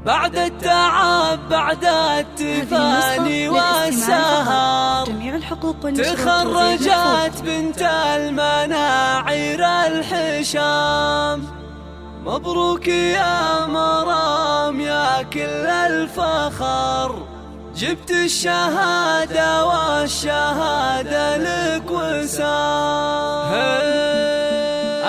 بعد التعب بعد التفاني والسهر تخرجت بنت المناعير الحشام. مبروك يا مرام يا كل الفخر، جبت الشهادة والشهادة لك وسام.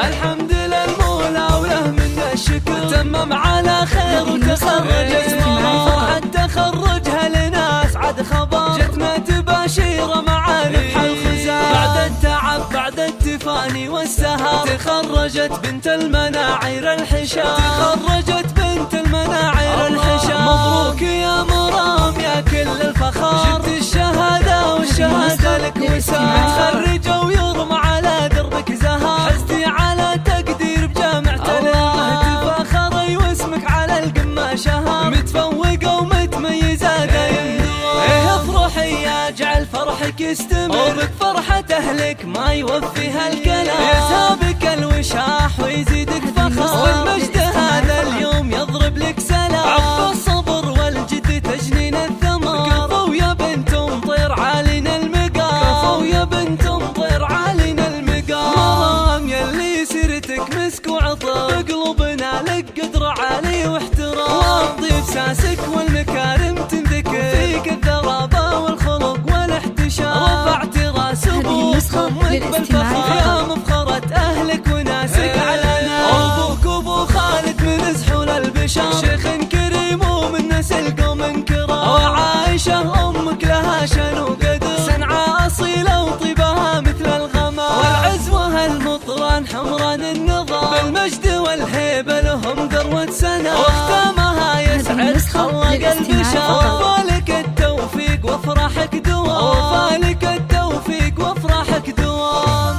الحمد للمولى وله من الشكر، تمم على خير وتخرجت فرحة تخرجها لنا أسعد خبر، جتنا تباشير مع ربح الخزام. بعد التعب بعد التفاني والسهر تخرجت بنت المناعير الحشام، تخرجت بنت المناعير الحشام. مبروك يا مرام يا كل الفخر، جبت الشهادة والشهادة لك وسام. تخرج ويرمى على دربك زهر، حزتي على تقدير بجامعة الإمام، تفاخري واسمك على القمة شهر، متفوقة ومتميزة دايم دوام. افرحي يا جعل فرحك يستمر، وبك فرحة أهلك ما يوفيها الكلام، يسابك الوشاح ويزيدك فخر، والمجد هذا اليوم يضرب لك سلام. عقب الصبر والجد تجنين الثمر، كفو يا بنت مطير عالينا المقام، كفو يا بنت مطير عالينا المقام. مرام يلي سيرتك مسك وعطر، بقلوبنا لك قدر عالي واحترام، والضيف ساسك والمكارم تنذكر، فيك الذرابة والخلق والاحتشام. رفعت راس ابوك امك بالفخر، يا مفخرة اهلك وناسك علنا. ابوك ابو خالد من زحول البشر، شيخ كريم ومن نسل قوم كرام. وعائشة امك لها شان وقدر، سنعة اصيلة وطيبها مثل الغمام. والعزوة المطران حمران النظام، بالمجد والهيبة لهم ذروة سنام. واختامها يسعد خلق البشر، وفالك التوفيق وافراحك دوام، وفالك التوفيق وافراحك دوام.